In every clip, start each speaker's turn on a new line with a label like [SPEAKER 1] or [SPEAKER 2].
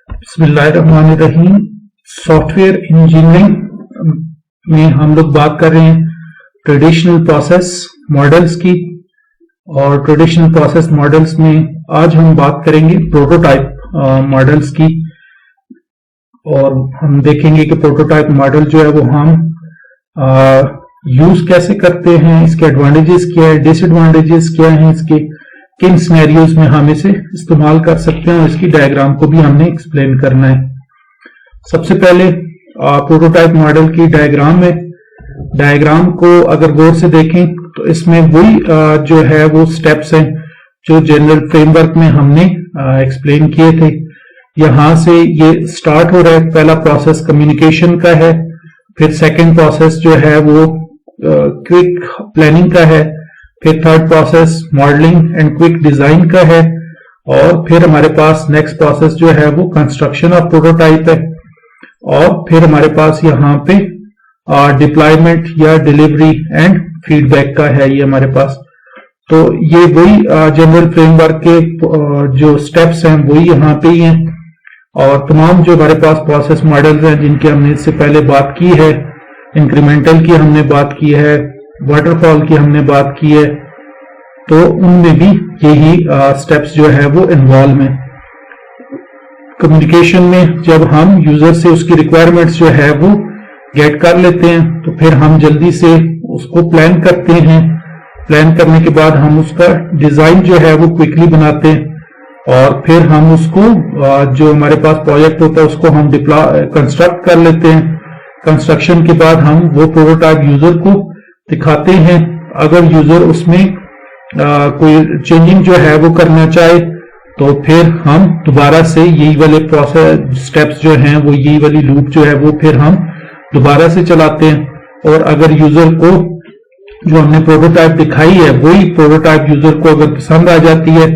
[SPEAKER 1] بسم اللہ الرحمن الرحیم. سافٹ ویئر انجینئرنگ میں ہم لوگ بات کر رہے ہیں ٹریڈیشنل پروسیس ماڈلز کی، اور ٹریڈیشنل پروسیس ماڈلز میں آج ہم بات کریں گے پروٹوٹائپ ماڈلز کی، اور ہم دیکھیں گے کہ پروٹوٹائپ ماڈل جو ہے وہ ہم یوز کیسے کرتے ہیں، اس کے ایڈوانٹیجز کیا ہے، ڈس ایڈوانٹیجز کیا ہیں، اس کے کن سینیریوز میں ہم اسے استعمال کر سکتے ہیں، اور اس کی ڈائیگرام کو بھی ہم نے ایکسپلین کرنا ہے. سب سے پہلے پروٹوٹائپ ماڈل کی ڈائیگرام کو اگر غور سے دیکھیں تو اس میں وہی جو ہے وہ سٹیپس ہیں جو جنرل فریم ورک میں ہم نے ایکسپلین کیے تھے. یہاں سے یہ سٹارٹ ہو رہا ہے. پہلا پروسیس کمیونیکیشن کا ہے، پھر سیکنڈ پروسیس جو ہے وہ کوئک پلاننگ کا ہے، پھر third process modelling and quick design کا ہے، اور پھر ہمارے پاس نیکسٹ پروسیس جو ہے وہ کنسٹرکشن آف پروٹوٹائپ ہے، اور پھر ہمارے پاس یہاں پہ ڈپلائمنٹ یا ڈیلیوری اینڈ فیڈ بیک کا ہے یہ ہمارے پاس. تو یہ وہی جنرل فریم ورک کے جو سٹیپس ہیں وہی یہاں پہ ہی ہیں، اور تمام جو ہمارے پاس پروسیس ماڈلز ہیں جن کی ہم نے اس سے پہلے بات کی ہے، انکریمنٹل کی ہم نے بات کی ہے، واٹر فال کی ہم نے بات کی ہے، تو ان میں بھی یہی سٹیپس جو ہے وہ انوالو ہیں. کمیونیکیشن میں جب ہم یوزر سے اس کی ریکوائرمنٹس جو ہے وہ گیٹ کر لیتے ہیں تو پھر ہم جلدی سے اس کو پلان کرتے ہیں. پلان کرنے کے بعد ہم اس کا ڈیزائن جو ہے وہ کوئکلی بناتے ہیں، اور پھر ہم اس کو جو ہمارے پاس پروجیکٹ ہوتا ہے اس کو ہم کنسٹرکٹ کر لیتے ہیں. کنسٹرکشن کے بعد ہم وہ پروٹوٹائپ یوزر کو دکھاتے ہیں. اگر یوزر اس میں کوئی چینجنگ جو ہے وہ کرنا چاہے تو پھر ہم دوبارہ سے یہی والے پروسیس سٹیپس جو ہیں وہ یہی والی لوپ جو ہے وہ پھر ہم دوبارہ سے چلاتے ہیں. اور اگر یوزر کو جو ہم نے پروٹوٹائپ دکھائی ہے وہی پروٹوٹائپ یوزر کو اگر پسند آ جاتی ہے،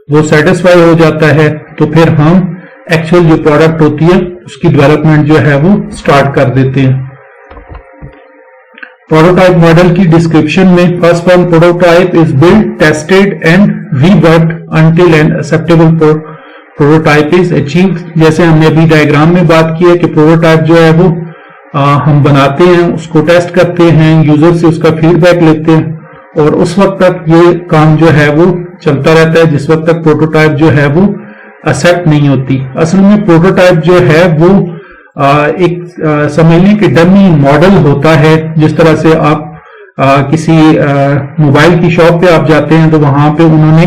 [SPEAKER 1] وہ سیٹسفائی ہو جاتا ہے، تو پھر ہم ایکچوئل جو پروڈکٹ ہوتی ہے اس کی ڈیولپمنٹ جو ہے وہ سٹارٹ کر دیتے ہیں. پروٹوٹائپ ماڈل کی ڈسکرپشن میں first one prototype is built tested and reworked until an acceptable prototype is achieved. جیسے ہم نے ابھی ڈائیگرام میں بات کی ہے کہ پروٹوٹائپ جو ہے وہ ہم بناتے ہیں، اس کو ٹیسٹ کرتے ہیں، یوزر سے اس کا فیڈ بیک لیتے ہیں، اور اس وقت تک یہ کام جو ہے وہ چلتا رہتا ہے جس وقت تک پروٹوٹائپ جو ہے وہ ایکسپٹ نہیں ہوتی. اصل میں پروٹوٹائپ جو ہے وہ ایک سمجھ لیں کہ ڈمی ماڈل ہوتا ہے. جس طرح سے آپ کسی موبائل کی شاپ پہ آپ جاتے ہیں تو وہاں پہ انہوں نے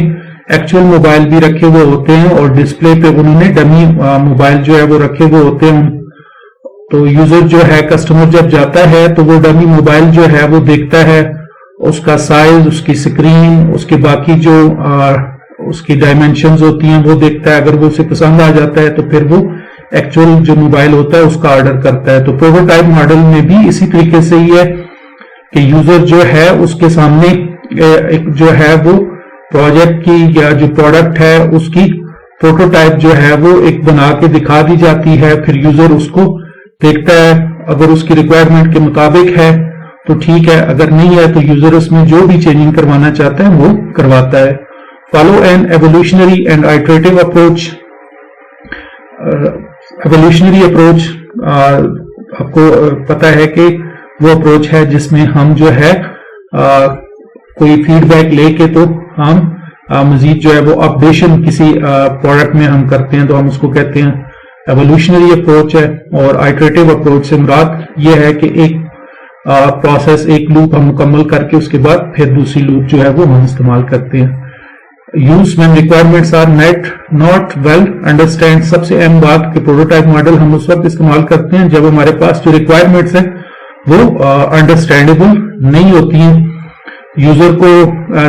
[SPEAKER 1] ایکچوئل موبائل بھی رکھے ہوئے ہوتے ہیں، اور ڈسپلے پہ انہوں نے ڈمی موبائل جو ہے وہ رکھے ہوئے ہوتے ہیں. تو یوزر جو ہے کسٹمر جب جاتا ہے تو وہ ڈمی موبائل جو ہے وہ دیکھتا ہے، اس کا سائز، اس کی اسکرین، اس کے باقی جو اس کی ڈائمینشنز ہوتی ہیں وہ دیکھتا ہے. اگر وہ اسے پسند آ جاتا ہے تو پھر وہ ایکچوئل جو موبائل ہوتا ہے اس کا آرڈر کرتا ہے. تو پروٹوٹائپ ماڈل میں بھی اسی طریقے سے ہی ہے کہ یوزر جو ہے اس کے سامنے ایک جو ہے وہ پروجیکٹ کی یا جو پروڈکٹ ہے اس کی پروٹوٹائپ جو ہے وہ ایک بنا کے دکھا دی جاتی ہے. پھر یوزر اس کو دیکھتا ہے، اگر اس کی ریکوائرمنٹ کے مطابق ہے تو ٹھیک ہے، اگر نہیں ہے تو یوزر اس میں جو بھی چینجنگ کروانا چاہتا ہے وہ کرواتا ہے. Follow an evolutionary and iterative approach. Evolutionary approach آپ کو پتا ہے کہ وہ اپروچ ہے جس میں ہم جو ہے کوئی فیڈ بیک لے کے تو ہم مزید جو ہے وہ اپڈیشن کسی پروڈکٹ میں ہم کرتے ہیں تو ہم اس کو کہتے ہیں ایوولوشنری اپروچ ہے. اور آئٹریٹو اپروچ سے مراد یہ ہے کہ ایک پروسیس ایک لوپ ہم مکمل کر کے اس کے بعد پھر دوسری لوپ جو ہے وہ ہم استعمال کرتے ہیں. Use when requirements are not well understand. سب سے اہم بات کہ پروٹوٹائپ ماڈل ہم اس وقت استعمال کرتے ہیں جب ہمارے پاس جو ریکوائرمنٹس ہیں وہ انڈرسٹینڈیبل نہیں ہوتی ہیں. یوزر کو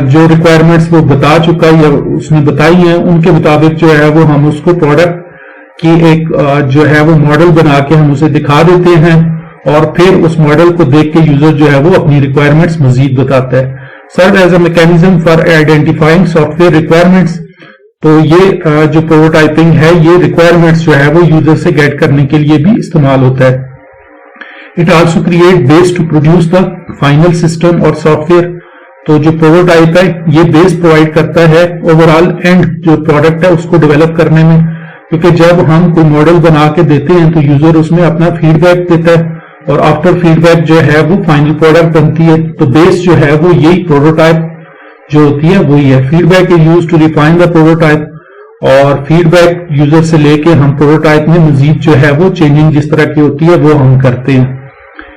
[SPEAKER 1] جو ریکوائرمنٹس وہ بتا چکا یا اس نے بتائی ہیں ان کے مطابق جو ہے وہ ہم اس کو پروڈکٹ کی ایک جو ہے وہ ماڈل بنا کے ہم اسے دکھا دیتے ہیں، اور پھر اس ماڈل کو دیکھ کے یوزر جو ہے وہ اپنی ریکوائرمنٹس مزید بتاتا ہے. Serve as a mechanism for identifying software requirements. تو یہ جو پروٹوٹائپنگ ہے یہ ریکوائرمنٹس جو ہے وہ یوزر سے گیٹ کرنے کے لیے بھی استعمال ہوتا ہے. It also create base to produce the final system اور سافٹ ویئر. تو جو پروٹوٹائپ ہے یہ بیس پرووائڈ کرتا ہے اوور آل اینڈ جو پروڈکٹ ہے اس کو ڈیولپ کرنے میں. کیونکہ جب ہم کوئی ماڈل بنا کے دیتے ہیں تو یوزر اس میں اپنا فیڈ بیک دیتا ہے اور آفٹر فیڈ بیک جو ہے وہ فائنل پروڈکٹ بنتی ہے. تو بیس جو ہے وہ یہی پروٹوٹائپ جو ہوتی ہے وہی ہے. Feedback is use to refine the prototype اور فیڈ بیک یوزر سے لے کے ہم پروٹوٹائپ میں مزید جو ہے وہ چینجنگ جس طرح کی ہوتی ہے وہ ہم کرتے ہیں.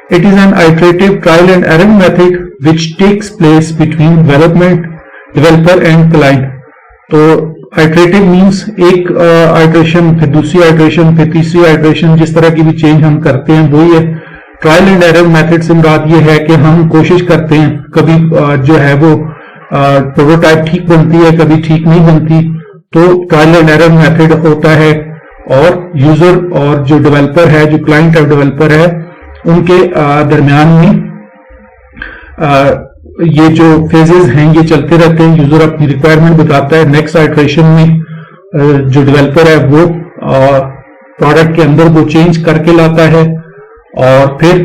[SPEAKER 1] It is an iterative trial and error method which takes place between developer and client. تو iterative means ایک iteration پھر دوسری iteration پھر تیسری iteration جس طرح کی بھی چینج ہم کرتے ہیں وہی ہے. ٹرائل اینڈ ایرر میتھڈ سے مراد یہ ہے کہ ہم کوشش کرتے ہیں کبھی جو ہے وہ پروٹوٹائپ ٹھیک بنتی ہے کبھی ٹھیک نہیں بنتی تو ٹرائل اینڈ ایرر میتھڈ ہوتا ہے اور یوزر اور جو ڈیولپر ہے جو کلائنٹ اور ڈیولپر ہے ان کے درمیان میں یہ جو فیزز ہیں یہ چلتے رہتے ہیں. یوزر اپنی ریکوائرمنٹ بتاتا ہے نیکسٹ آئٹریشن میں جو ڈیولپر ہے وہ پروڈکٹ کے اندر وہ چینج کر کے لاتا ہے اور پھر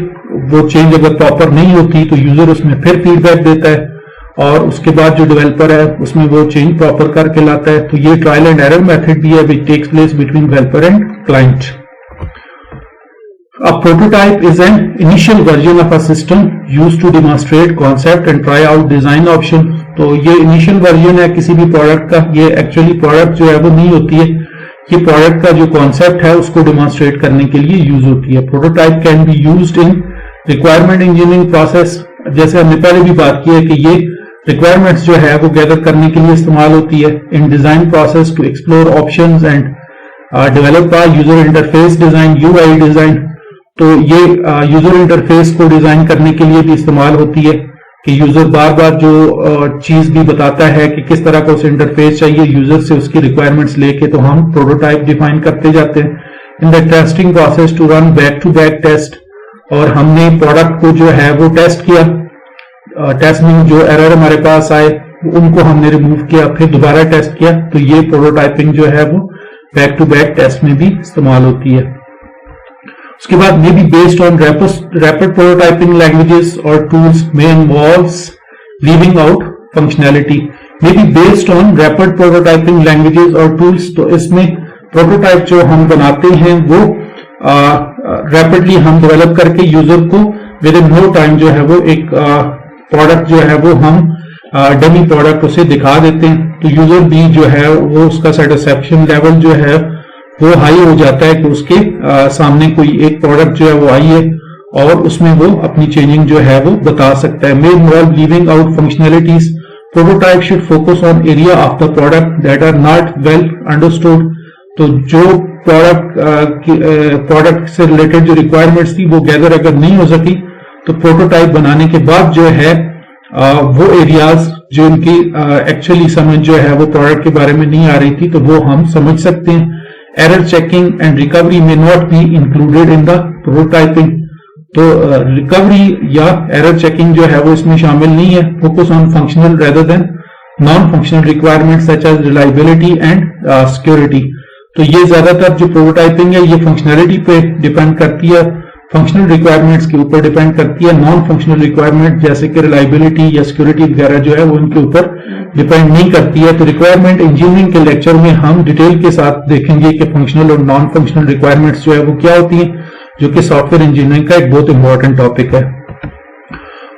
[SPEAKER 1] وہ چینج اگر پراپر نہیں ہوتی تو یوزر اس میں پھر فیڈ بیک دیتا ہے اور اس کے بعد جو ڈیولپر ہے اس میں وہ چینج پراپر کر کے لاتا ہے. تو یہ ٹرائل اینڈ ایرر میتھڈ بھی ہے which takes place between developer and client. A prototype is an initial version of a system used to demonstrate concept and try out design option. تو یہ initial version ہے کسی بھی product کا. یہ actually product جو ہے وہ نہیں ہوتی ہے, یہ پروڈکٹ کا جو کانسیپٹ ہے اس کو ڈیمانسٹریٹ کرنے کے لیے یوز ہوتی ہے. Prototype can be used in requirement engineering process. جیسے ہم نے پہلے بھی بات کی ہے کہ یہ ریکوائرمنٹس جو ہے وہ گیدر کرنے کے لیے استعمال ہوتی ہے. In design process to explore options and develop user interface design UI design. تو یہ یوزر انٹرفیس کو ڈیزائن کرنے کے لیے بھی استعمال ہوتی ہے کہ یوزر بار بار جو چیز بھی بتاتا ہے کہ کس طرح کا اسے انٹرفیس چاہیے یوزر سے اس کی ریکوائرمنٹس لے کے تو ہم پروٹوٹائپ ڈیفائن کرتے جاتے ہیں. In the testing process to run back to back test اور ہم نے پروڈکٹ کو جو ہے وہ ٹیسٹ کیا. ٹیسٹ میں جو ایرر ہمارے پاس آئے ان کو ہم نے ریموو کیا پھر دوبارہ ٹیسٹ کیا. تو یہ پروٹوٹائپنگ جو ہے وہ بیک ٹو بیک ٹیسٹ میں بھی استعمال ہوتی ہے. اس کے بعد may be based on rapid prototyping languages or tools may involves leaving out functionality. May be based on rapid prototyping languages or tools. تو اس میں پروٹوٹائپ جو ہم بناتے ہیں وہ ریپڈلی ہم ڈیولپ کر کے یوزر کو ود ان نو ٹائم جو ہے وہ ایک پروڈکٹ جو ہے وہ ہم ڈمی پروڈکٹ اسے دکھا دیتے ہیں. تو یوزر بھی جو ہے وہ اس کا سیٹسفیکشن لیول جو ہے وہ ہائی ہو جاتا ہے کہ اس کے سامنے کوئی ایک پروڈکٹ جو ہے وہ آئی ہے اور اس میں وہ اپنی چینجنگ جو ہے وہ بتا سکتا ہے. may involve leaving out functionalities. Prototype should focus on area of the product that are not well understood. تو جو پروڈکٹ سے ریلیٹڈ جو ریکوائرمنٹس تھی وہ گیدر اگر نہیں ہو سکی تو پروٹوٹائپ بنانے کے بعد جو ہے وہ ایریاز جو ان کی ایکچولی سمجھ جو ہے وہ پروڈکٹ کے بارے میں نہیں آ رہی تھی تو وہ ہم سمجھ سکتے ہیں. Error checking and recovery may not be included in the prototyping. تو ریکوری یا ایرر چیکنگ جو ہے وہ اس میں شامل نہیں ہے. Focus on functional rather than non functional requirement such as reliability and security. تو یہ زیادہ تر جو پروٹوٹائپنگ ہے یہ فنکشنلٹی پہ ڈیپینڈ کرتی ہے, فنکشنل ریکوائرمنٹس کے اوپر ڈیپینڈ کرتی ہے. نان فنکشنل ریکوائرمنٹ جیسے کہ ریلائبلٹی یا سیکورٹی وغیرہ جو ہے وہ ان کے اوپر ڈیپینڈ نہیں کرتی ہے. تو ریکوائرمنٹ انجینئرنگ کے لیکچر میں ہم ڈیٹیل کے ساتھ دیکھیں گے کہ فنکشنل اور نان فنکشنل ریکوائرمنٹس جو ہے وہ کیا ہوتی ہیں, جو کہ سافٹ ویئر انجینئرنگ کا ایک بہت امپورٹنٹ ٹاپک ہے.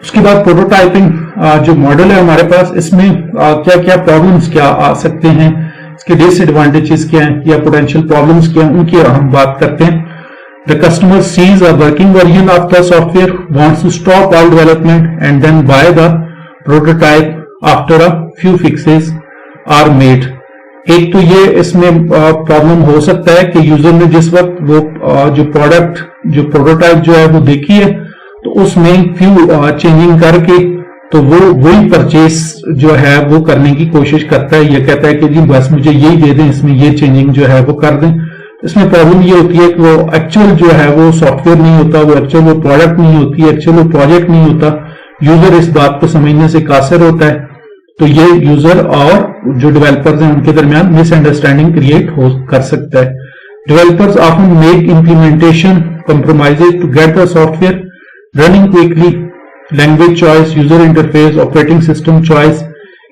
[SPEAKER 1] اس کے بعد پروٹوٹائپنگ جو ماڈل ہے ہمارے پاس اس میں کیا کیا پرابلمس کیا آ سکتے ہیں, اس کے ڈس ایڈوانٹیجز کیا ہیں یا پوٹینشیل پرابلمس کیا ہیں, ان کی ہم بات کرتے ہیں. The customer sees a working version of the software, wants to stop all development and then buy the prototype after a few fixes are made. ایک تو یہ اس میں پرابلم ہو سکتا ہے کہ یوزر نے جس وقت وہ جو پروڈکٹ جو پروٹوٹائپ جو ہے وہ دیکھی ہے تو اس میں فیو چینجنگ کر کے تو وہ وہی پرچیز جو ہے وہ کرنے کی کوشش کرتا ہے. یہ کہتا ہے کہ جی بس مجھے یہی دے دیں, اس میں یہ چینجنگ جو ہے وہ کر دیں. اس میں پرابلم یہ ہوتی ہے کہ وہ ایکچوئل جو ہے وہ سافٹ ویئر نہیں ہوتا, وہ ایکچوئل وہ پروڈکٹ نہیں ہوتی, ایکچوئل وہ پروجیکٹ نہیں ہوتا. یوزر اس بات کو سمجھنے سے قاصر ہوتا ہے. تو یہ یوزر اور جو ڈیولپرز ہیں ان کے درمیان مس انڈرسٹینڈنگ کریٹ کر سکتا ہے. Developers often make implementation compromises to get the software running quickly. Language choice, user interface, operating system choice,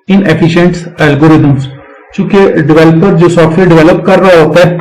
[SPEAKER 1] inefficient algorithms. چونکہ ڈیولپر جو سافٹ ویئر ڈیولپ کر رہا ہوتا ہے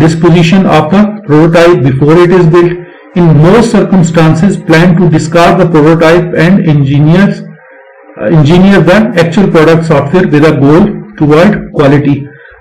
[SPEAKER 1] disposition of the prototype before it is built. In most circumstances, plan to discard the prototype and engineer the actual product software with a goal toward quality.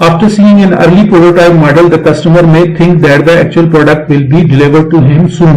[SPEAKER 1] After seeing an early prototype model, the customer may think that the actual product will be delivered to him soon.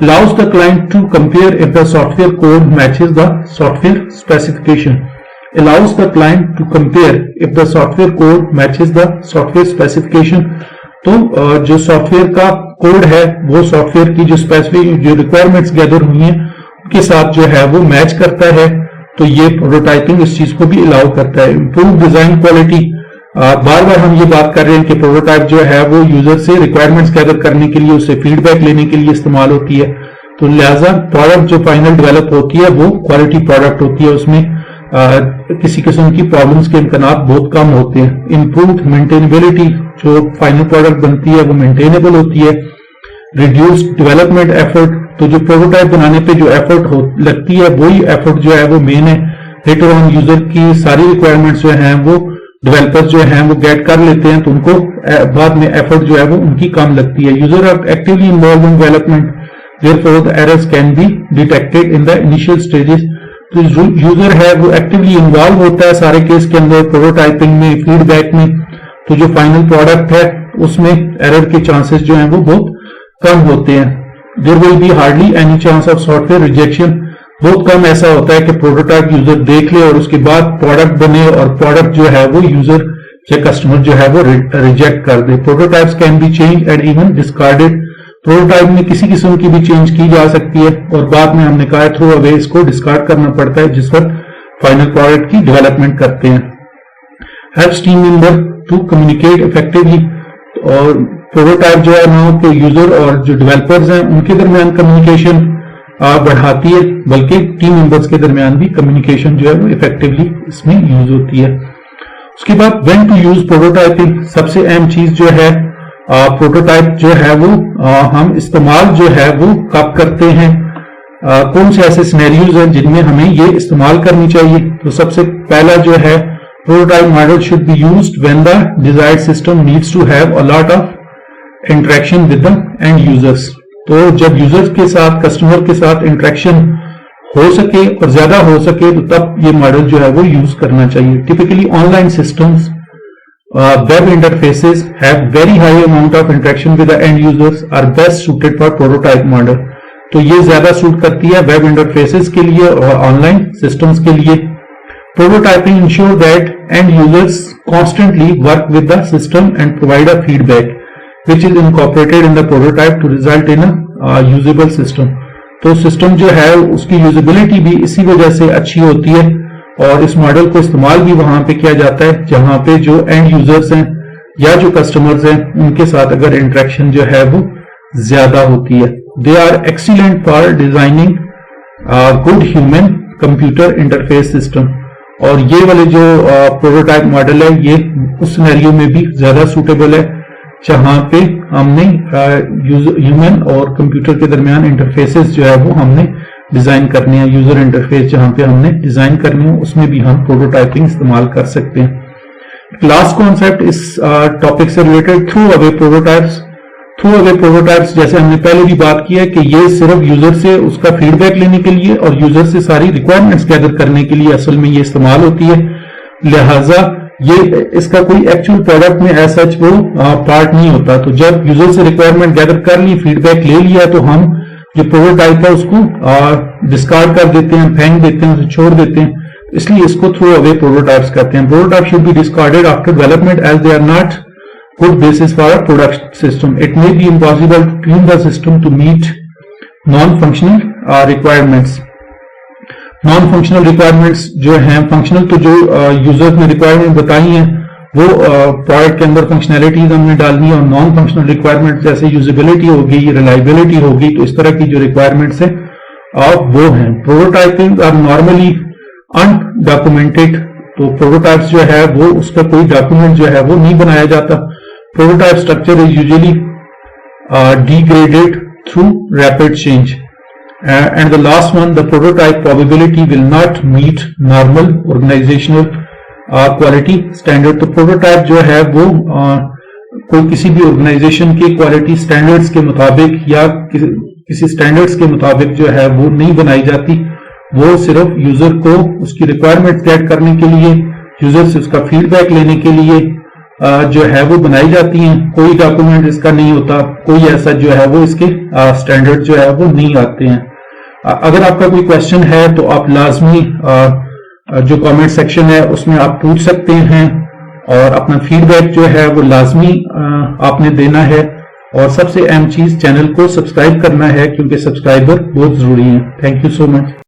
[SPEAKER 1] allows the client to compare if the software code matches the software specification. Allows the client to compare if the software code matches the software specification. تو جو soft where کا code ہے وہ soft where کی جو specific جو requirements گیدر ہوئی ہیں ان کے ساتھ جو ہے وہ میچ کرتا ہے. تو یہ پروٹوٹائپنگ اس چیز کو بھی الاؤ کرتا ہے. امپروو ڈیزائن کوالٹی، بار بار ہم یہ بات کر رہے ہیں کہ پروٹوٹائپ جو ہے وہ یوزر سے ریکوائرمنٹس گیدر کرنے کے لیے، اس سے فیڈ بیک لینے کے لیے استعمال ہوتی ہے. تو لہٰذا پروڈکٹ جو فائنل ڈیولپ ہوتی ہے وہ کوالٹی پروڈکٹ ہوتی ہے، اس میں کسی قسم کی پرابلمس کے امکانات بہت کم ہوتے ہیں. امپرووڈ مینٹینیبلٹی، جو فائنل پروڈکٹ بنتی ہے وہ مینٹینیبل ہوتی ہے. ریڈیوس ڈیولپمنٹ ایفرٹ، تو جو پروٹوٹائپ بنانے پہ جو ایفرٹ لگتی ہے وہی ایفرٹ جو ہے وہ مین ہے. لیٹر آن یوزر کی ساری ریکوائرمنٹس جو ہیں وہ ڈیولپر جو ہیں وہ گیٹ کر لیتے ہیں، تو ان کو بعد میں ایفرٹ جو ہے وہ ان کی کم لگتی ہے. User are actually involved in development, therefore the errors can be detected in the initial stages. تو یوزر ہے وہ ایکٹیولی انوالو ہوتا ہے سارے کیس کے اندر، پروٹوٹائپنگ میں، فیڈ بیک میں. تو جو فائنل پروڈکٹ ہے اس میں ایرر کے چانسز جو ہیں وہ بہت کم ہوتے ہیں. there will be hardly any chance of software rejection، بہت کم ایسا ہوتا ہے کہ پروٹوٹائپ یوزر دیکھ لے اور اس کے بعد پروڈکٹ بنے اور پروڈکٹ جو ہے وہ یوزر یا کسٹمر جو ہے وہ ریجیکٹ کر دے. Prototypes can be change and even discarded, prototype میں کسی قسم کی بھی چینج کی جا سکتی ہے اور بعد میں ہم نے کہا تھرو اوے اس کو ڈسکارڈ کرنا پڑتا ہے جس وقت فائنل پروڈکٹ کی ڈیولپمنٹ کرتے ہیں. Helps team member to communicate effectively, اور پروٹوٹائپ جو ہے نہ کہ یوزر اور جو ڈیولپرز ہیں ان کے درمیان کمیونیکیشن بڑھاتی ہے، بلکہ ٹیم ممبرز کے درمیان بھی کمیونیکیشن جو ہے وہ افیکٹولی اس میں یوز ہوتی ہے. اس کے بعد وین ٹو یوز پروٹوٹائپنگ، سب سے اہم چیز جو ہے پروٹوٹائپ جو ہے وہ ہم استعمال جو ہے وہ کب کرتے ہیں، کون سے ایسے سینیریوز ہیں جن میں ہمیں یہ استعمال کرنی چاہیے. تو سب سے پہلا جو ہے prototype model should be used when the desired system needs to have a lot of interaction with the end users. تو جب یوزر کے ساتھ، کسٹمر کے ساتھ انٹریکشن ہو سکے اور زیادہ ہو سکے تو تب یہ ماڈل جو ہے وہ یوز کرنا چاہیے. Typically on line systems web interfaces have very high amount of interaction with the end users are best suited for prototype model. تو یہ زیادہ سوٹ کرتی ہے ویب انٹرفیسز کے لیے اور آن لائن سسٹمز کے لیے. Prototyping ensure that end users constantly work with the system and provide a feedback which is incorporated in the prototype to result in a usable system. تو system جو ہے اس کی usability بھی اسی وجہ سے اچھی ہوتی ہے اور اس ماڈل کو استعمال بھی وہاں پہ کیا جاتا ہے جہاں پہ جو اینڈ یوزرز ہیں یا جو کسٹمرز ہیں ان کے ساتھ اگر انٹریکشن جو ہے وہ زیادہ ہوتی ہے. They are excellent for designing good human computer interface system. اور یہ والے جو پروٹوٹائپ ماڈل ہے یہ اس سینیریو میں بھی زیادہ سوٹیبل ہے جہاں پہ ہم نے ہیومن اور کمپیوٹر کے درمیان انٹرفیسز جو ہے وہ ہم نے ڈیزائن کرنے ہیں. یوزر انٹرفیس جہاں پہ ہم نے ڈیزائن کرنے ہیں اس میں بھی ہم پروٹوٹائپنگ استعمال کر سکتے ہیں. لاسٹ کانسیپٹ اس ٹاپک سے ریلیٹڈ تھرو اوے پروٹوٹائپس. تھرو اوے پروٹوٹائپس جیسے ہم نے پہلے بھی بات کی ہے کہ یہ صرف یوزر سے اس کا فیڈ بیک لینے کے لیے اور یوزر سے ساری ریکوائرمنٹس گیدر کرنے کے لیے اصل میں یہ استعمال ہوتی ہے. لہٰذا یہ اس کا کوئی ایکچوئل پروڈکٹ میں ایسا وہ پارٹ نہیں ہوتا. تو جب یوزر سے ریکوائرمنٹ گیدر کر لی، فیڈ بیک لے لیا، تو ہم جو پروٹوٹائپ ہے اس کو ڈسکارڈ کر دیتے ہیں، پھینک دیتے ہیں، اسے چھوڑ دیتے ہیں. اس لیے اس کو تھرو اوے پروٹوٹائپس کہتے ہیں. Prototype should be discarded after development as they are not good basis for a production system. It may be impossible to tune the system to meet non-functional requirements. Non-functional requirements جو ہیں functional تو جو users نے requirement بتائی ہیں وہ product کے اندر functionalities ہم نے ڈالنی ہے، اور non-functional requirements جیسے usability ہوگی، reliability ہوگی، تو اس طرح کی جو requirements ہیں وہ ہیں. Prototyping are normally undocumented. تو prototypes جو ہے وہ اس کا کوئی ڈاکومنٹ جو ہے وہ نہیں بنایا جاتا. Prototype structure is usually degraded through rapid change. And the last one, the prototype probability will not meet normal organizational quality standard. تو prototype جو ہے وہ کوئی کسی بھی organization کے quality standards کے مطابق یا کسی standards کے مطابق جو ہے وہ نہیں بنائی جاتی. وہ صرف یوزر کو اس کی ریکوائرمنٹ گیٹ کرنے کے لیے، یوزر سے اس کا فیڈ بیک لینے کے لیے جو ہے وہ بنائی جاتی ہیں. کوئی ڈاکومنٹ اس کا نہیں ہوتا، کوئی ایسا جو ہے وہ اس کے سٹینڈرڈ جو ہے وہ نہیں آتے ہیں. اگر آپ کا کوئی کوشچن ہے تو آپ لازمی جو کامنٹ سیکشن ہے اس میں آپ پوچھ سکتے ہیں. اور اپنا فیڈ بیک جو ہے وہ لازمی آپ نے دینا ہے، اور سب سے اہم چیز چینل کو سبسکرائب کرنا ہے کیونکہ سبسکرائبر بہت ضروری ہیں. Thank you so much.